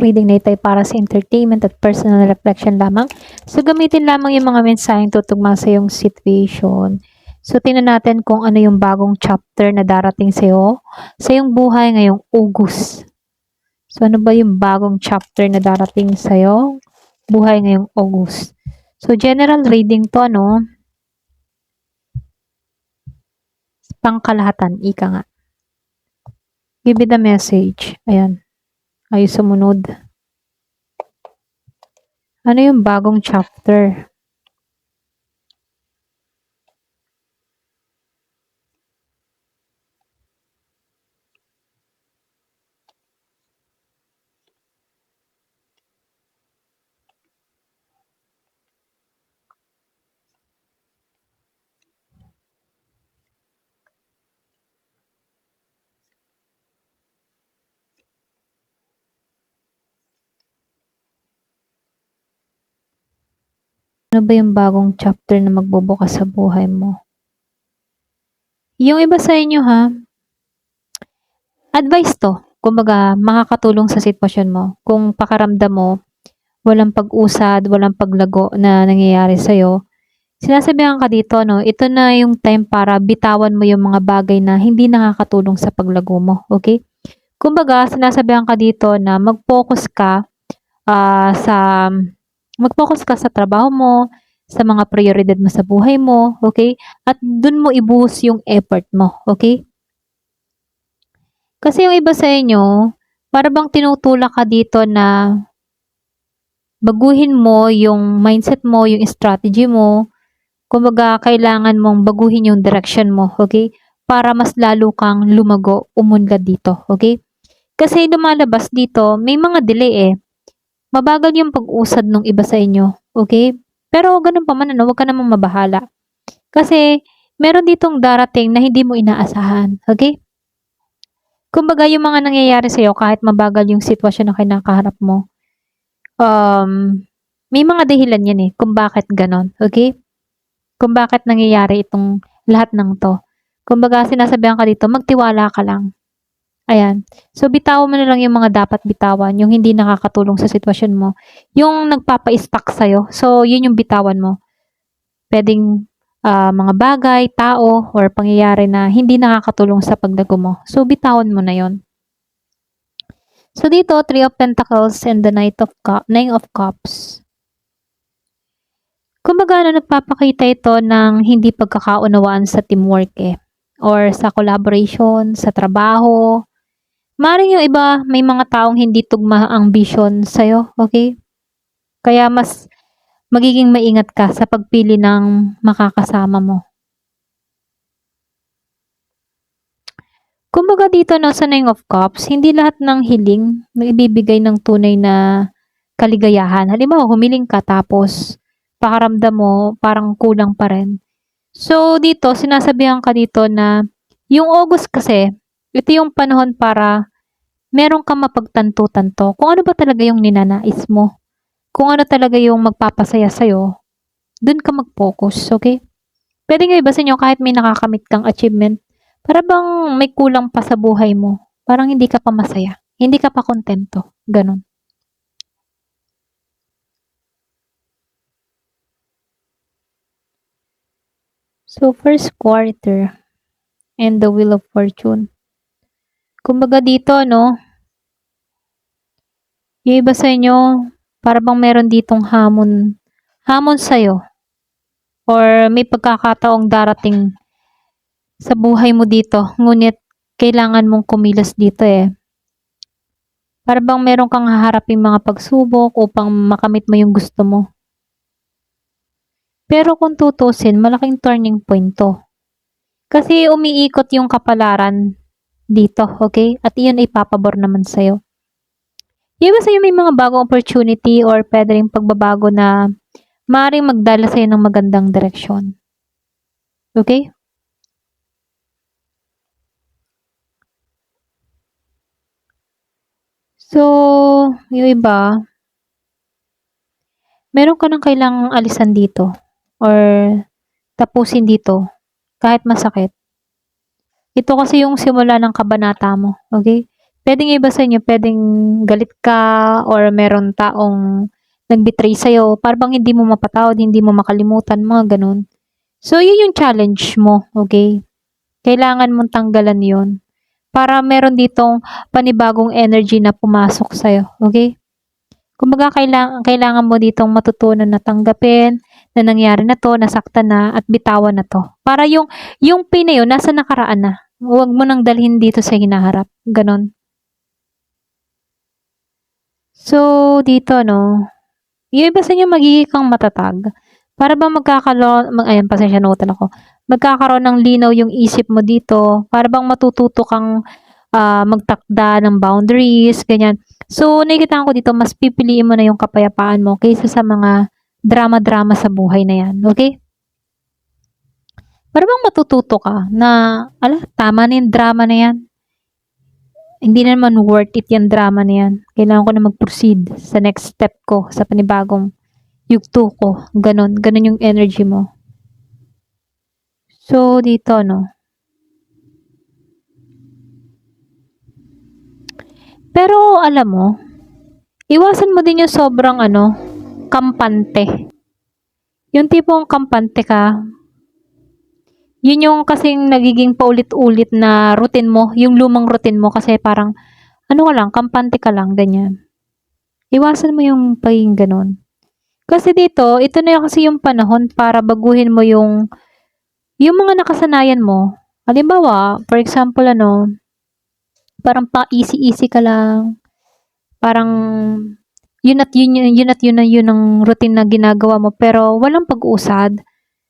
reading na ito ay para sa entertainment at personal reflection lamang. So, gamitin lamang yung mga mensaheng tutugma sa iyong situation. So, tingnan natin kung ano yung bagong chapter na darating sa iyong buhay ngayong August. So, ano ba yung bagong chapter na darating sa iyong buhay ngayong August? So, general reading to, no? Pangkalahatan, ika nga. Give it a message. Ayan. Ay sumunod. Ano yung bagong chapter? Ano ba yung bagong chapter na magbubukas sa buhay mo? Yung iba sa inyo ha, advice to. Kumbaga, makakatulong sa sitwasyon mo. Kung pakaramdam mo, walang pag-usad, walang paglago na nangyayari sa'yo, sinasabihan ka dito, no, ito na yung time para bitawan mo yung mga bagay na hindi nakakatulong sa paglago mo. Okay? Kumbaga, sinasabihan ka dito na mag-focus ka sa trabaho mo, sa mga prioridad mo sa buhay mo, okay? At dun mo ibuhos yung effort mo, okay? Kasi yung iba sa inyo, para bang tinutulak ka dito na baguhin mo yung mindset mo, yung strategy mo. Kumbaga, kailangan mong baguhin yung direction mo, okay? Para mas lalo kang lumago, umunlad dito, okay? Kasi lumalabas dito, may mga delay eh. Mabagal yung pag-usad ng iba sa inyo, okay? Pero ganun pa man, ano, huwag ka namang mabahala. Kasi meron ditong darating na hindi mo inaasahan, okay? Kumbaga yung mga nangyayari sa'yo, kahit mabagal yung sitwasyon na kinakaharap mo, may mga dahilan yan eh, kung bakit ganon, okay? Kung bakit nangyayari itong lahat ng to. Kumbaga sinasabihan ka dito, magtiwala ka lang. Ayan. So, bitawan mo na lang yung mga dapat bitawan, yung hindi nakakatulong sa sitwasyon mo. Yung nagpapa-stuck sa'yo. So, yun yung bitawan mo. Pwedeng mga bagay, tao, or pangyayari na hindi nakakatulong sa paglago mo. So, bitawan mo na yon. So, dito, Three of Pentacles and the Nine of Cups. Kumbaga, nagpapakita ito ng hindi pagkakaunawaan sa teamwork eh. Or sa collaboration, sa trabaho. Maring yung iba, may mga taong hindi tugma ang vision sa'yo, okay? Kaya mas magiging maingat ka sa pagpili ng makakasama mo. Kumbaga dito no, sa Nine of Cups, hindi lahat ng hiling ibibigay ng tunay na kaligayahan. Halimbawa, humiling ka tapos pakaramdam mo parang kulang pa rin. So dito, sinasabihan ka dito na yung August kasi, ito yung panahon para meron kang mapagtanto-tanto kung ano ba talaga yung ninanais mo. Kung ano talaga yung magpapasaya sa'yo, dun ka mag-focus, okay? Pwede nga iba sa inyo kahit may nakakamit kang achievement, para bang may kulang pa sa buhay mo. Parang hindi ka pa masaya. Hindi ka pa kontento. Ganon. So, first quarter and the Wheel of Fortune. Kumbaga dito, no, yung iba sa inyo, para bang meron ditong hamon sa'yo. Or may pagkakataong darating sa buhay mo dito, ngunit kailangan mong kumilos dito eh. Para bang meron kang haharaping mga pagsubok upang makamit mo yung gusto mo. Pero kung tutusin, malaking turning point to. Kasi umiikot yung kapalaran dito, okay? At iyon ay papabor naman sa'yo. Yung iba sa'yo may mga bagong opportunity or pwede rin pagbabago na maaaring magdala sa'yo ng magandang direksyon. Okay? So, yung iba, meron ka nang kailangang alisan dito or tapusin dito kahit masakit. Ito kasi yung simula ng kabanata mo, okay? Puwedeng yung iba sa inyo puwedeng galit ka or meron taong nag-betray sa'yo para bang hindi mo mapatawad, hindi mo makalimutan, mga gano'n. So, yun yung challenge mo, okay? Kailangan mong tanggalan yun para meron ditong panibagong energy na pumasok sa'yo, okay? Kumbaga kailangan mo ditong matutunan na tanggapin na nangyari na 'to, nasaktan na at bitawan na 'to. Para yung pain na yun nasa nakaraan na. Huwag mo nang dalhin dito sa hinaharap, gano'n. So, dito 'no, yung iba sa inyo magiging kang matatag. Para bang ayan pasensya na utal ako. Magkakaroon ng linaw yung isip mo dito, para bang matututo kang, magtakda ng boundaries, ganyan. So, nakikita ko dito mas pipiliin mo na yung kapayapaan mo kaysa sa mga drama-drama sa buhay na yan, okay? Para bang matututo ka na, tama na yung drama na yan. Hindi na naman worth it yung drama na yan. Kailangan ko na mag-proceed sa next step ko, sa panibagong yugto ko. Ganon. Ganon yung energy mo. So, dito, no. Pero, alam mo, iwasan mo din yung sobrang, kampante. Yung tipong kampante ka, yun yung kasing nagiging paulit-ulit na routine mo, yung lumang routine mo kasi parang, ka lang, kampante ka lang, ganyan. Iwasan mo yung pagiging ganon. Kasi dito, ito na kasi yung panahon para baguhin mo yung mga nakasanayan mo. Halimbawa, for example, parang pa-easy-easy ka lang. Parang yun ang routine na ginagawa mo pero walang pag-usad.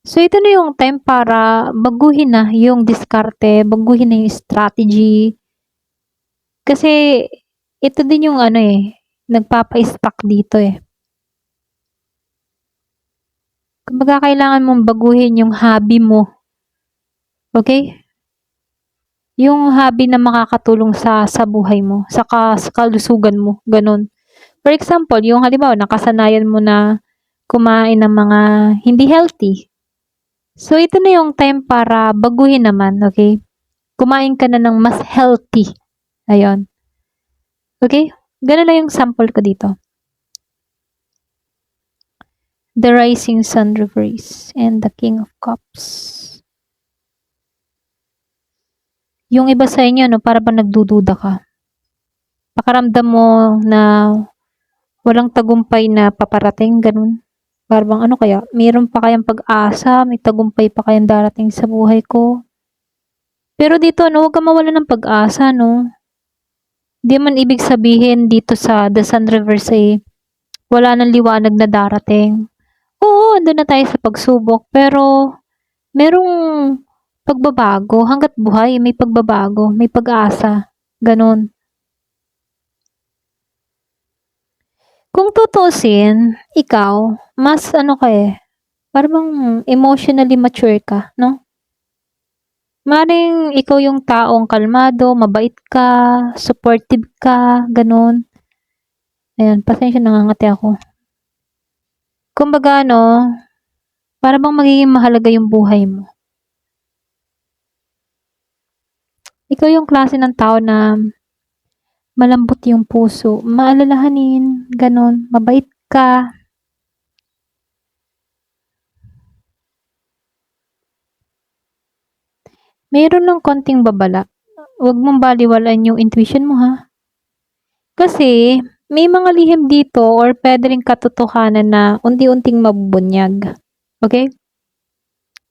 So, ito na yung time para baguhin na yung diskarte, baguhin na yung strategy. Kasi, ito din yung nagpapa-stuck dito eh. Kumbaga, kailangan mong baguhin yung hobby mo. Okay? Yung hobby na makakatulong sa buhay mo, sa kalusugan mo, ganun. For example, yung halimbawa, nakasanayan mo na kumain ng mga hindi healthy. So, ito na yung time para baguhin naman, okay? Kumain ka na ng mas healthy. Ayun. Okay? Ganun na yung sample ko dito. The Rising Sun Reverse and the King of Cups. Yung iba sa inyo, para ba nagdududa ka? Pakaramdam mo na walang tagumpay na paparating, ganun. Para bang kaya, mayroon pa kayang pag-asa, may tagumpay pa kayang darating sa buhay ko. Pero dito, huwag kang mawalan ng pag-asa, no? Di man ibig sabihin dito sa The Sun Reverse wala nang liwanag na darating. Oo, andun na tayo sa pagsubok, pero merong pagbabago. Hanggat buhay, may pagbabago, may pag-asa. Ganon. Kung tutusin, ikaw, mas parang emotionally mature ka, no? Maring ikaw yung taong kalmado, mabait ka, supportive ka, ganun. Ayan, pasensya nangangati ako. Kumbaga, para bang magiging mahalaga yung buhay mo. Ikaw yung klase ng tao na malambot yung puso, maalalahanin, ganun, mabait ka. Mayroon ng konting babala. Huwag mong baliwalain yung intuition mo, ha? Kasi, may mga lihim dito or pwede rin katotohanan na unti-unting mabubunyag. Okay?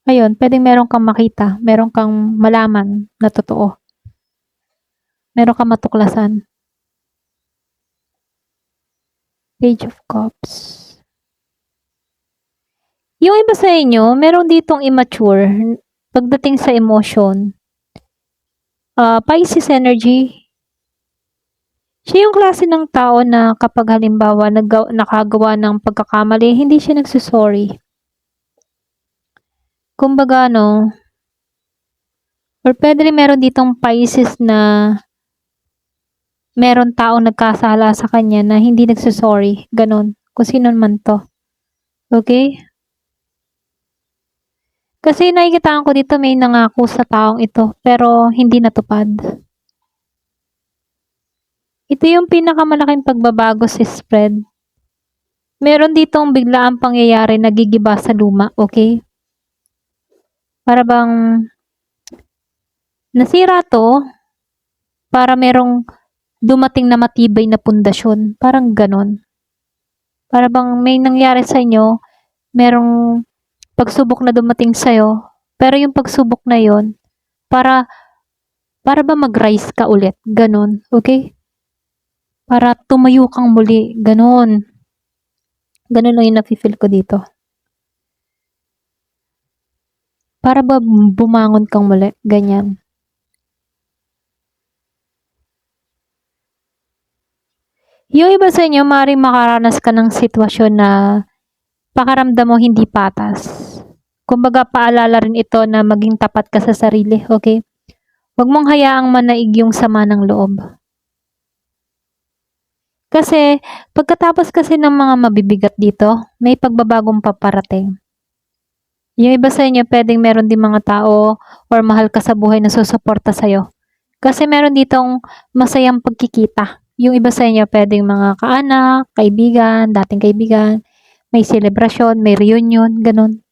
Ayun, pwedeng meron kang makita, meron kang malaman na totoo. Meron kang matuklasan. Page of Cups. Yung iba sa inyo, meron ditong immature pagdating sa emotion. Pisces energy. Siya yung klase ng tao na kapag halimbawa nakagawa ng pagkakamali, hindi siya nagsusorry. Kumbaga, or pwede rin meron ditong Pisces na meron taong nagkasala sa kanya na hindi nagsusorry. Ganon. Kung sino man to. Okay? Kasi nakikita ko dito may nangako sa taong ito pero hindi natupad. Ito yung pinakamalaking pagbabago sa spread. Meron ditong biglaang pangyayari na gigiba sa luma, okay? Para bang nasira to, para merong dumating na matibay na pundasyon. Parang ganon. Para bang may nangyari sa inyo, merong pagsubok na dumating sa'yo, pero yung pagsubok na yon para ba mag-rise ka ulit. Ganon. Okay? Para tumayo kang muli. Ganon. Ganon lang yung nafe-feel ko dito. Para ba bumangon kang muli. Ganyan. Yung iba sa inyo, maaaring makaranas ka ng sitwasyon na pakaramdam mo hindi patas. Kumbaga, paalala rin ito na maging tapat ka sa sarili, okay? Huwag mong hayaang manaig yung sama ng loob. Kasi, pagkatapos kasi ng mga mabibigat dito, may pagbabagong paparating. Yung iba sa inyo, pwedeng meron din mga tao or mahal ka sa buhay na susuporta sa'yo. Kasi meron ditong masayang pagkikita. Yung iba sa inyo, pwedeng mga kaanak, kaibigan, dating kaibigan, may selebrasyon, may reunion, ganun.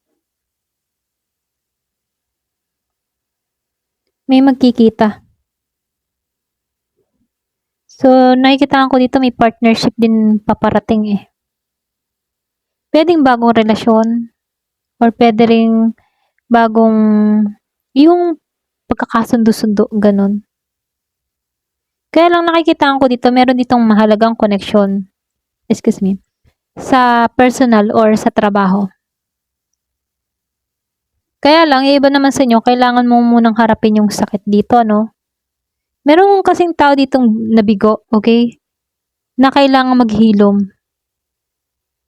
May magkikita. So, nakikita ko dito may partnership din paparating eh. Pwedeng bagong relasyon or pwede ring bagong yung pagkakasundo-sundo, ganun. Kaya lang nakikita ko dito, meron ditong mahalagang connection, excuse me, sa personal or sa trabaho. Kaya lang, yung iba naman sa inyo, kailangan mo munang harapin yung sakit dito, no? Meron kasing tao ditong nabigo, okay? Na kailangan maghilom.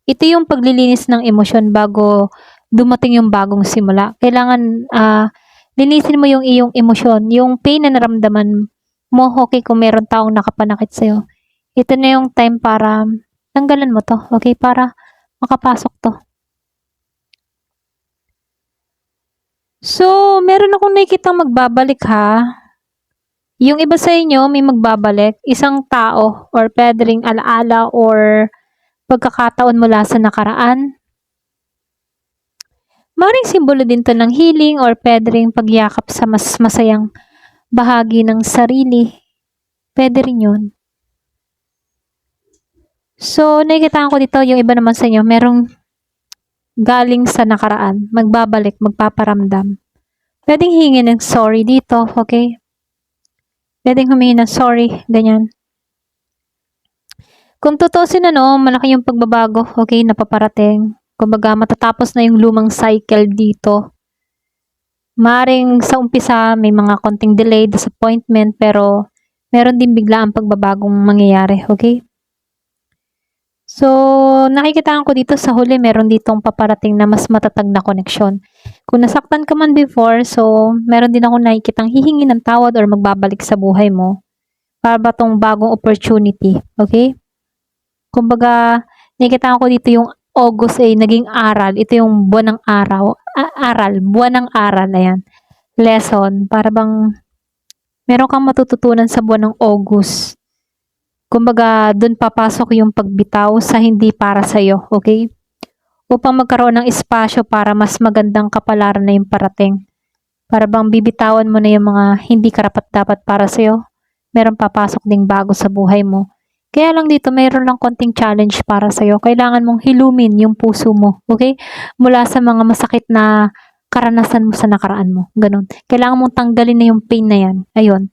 Ito yung paglilinis ng emosyon bago dumating yung bagong simula. Kailangan linisin mo yung iyong emosyon, yung pain na naramdaman mo, okay, kung meron taong nakapanakit sa'yo. Ito na yung time para tanggalan mo to, okay, para makapasok to. So, meron akong nakikitang magbabalik ha. Yung iba sa inyo may magbabalik, isang tao or pwede ring alaala or pagkakataon mula sa nakaraan. Maring simbolo din to ng healing or pwede ring pagyakap sa mas masayang bahagi ng sarili. Pwede rin yun. So, nakikita ko dito, yung iba naman sa inyo, merong galing sa nakaraan, magbabalik, magpaparamdam. Pwedeng hingin ng sorry dito, okay? Pwedeng humingi ng sorry, ganyan. Kung tutusin malaki yung pagbabago, okay, napaparating. Kumbaga, matatapos na yung lumang cycle dito. Maring sa umpisa, may mga konting delay, disappointment, pero meron din bigla ang pagbabagong mangyayari, okay? So, nakikita ko dito sa huli, meron ditong paparating na mas matatag na koneksyon. Kung nasaktan ka man before, so, meron din ako nakikitang hihingi ng tawad or magbabalik sa buhay mo para ba tong bagong opportunity, okay? Kumbaga, nakikita ko dito yung August ay naging aral. Ito yung buwan ng araw. Buwan ng aral, ayan. Lesson, para bang meron kang matututunan sa buwan ng August. Kumbaga, dun papasok yung pagbitaw sa hindi para sa'yo, okay? Upang magkaroon ng espasyo para mas magandang kapalaran na yung parating. Para bang bibitawan mo na yung mga hindi karapat-dapat para sa'yo. Meron papasok ding bago sa buhay mo. Kaya lang dito, mayroon lang konting challenge para sa'yo. Kailangan mong hilumin yung puso mo, okay? Mula sa mga masakit na karanasan mo sa nakaraan mo. Ganun. Kailangan mong tanggalin na yung pain na yan. Ayun.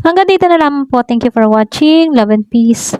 Hanggang dito na lamang po. Thank you for watching. Love and peace.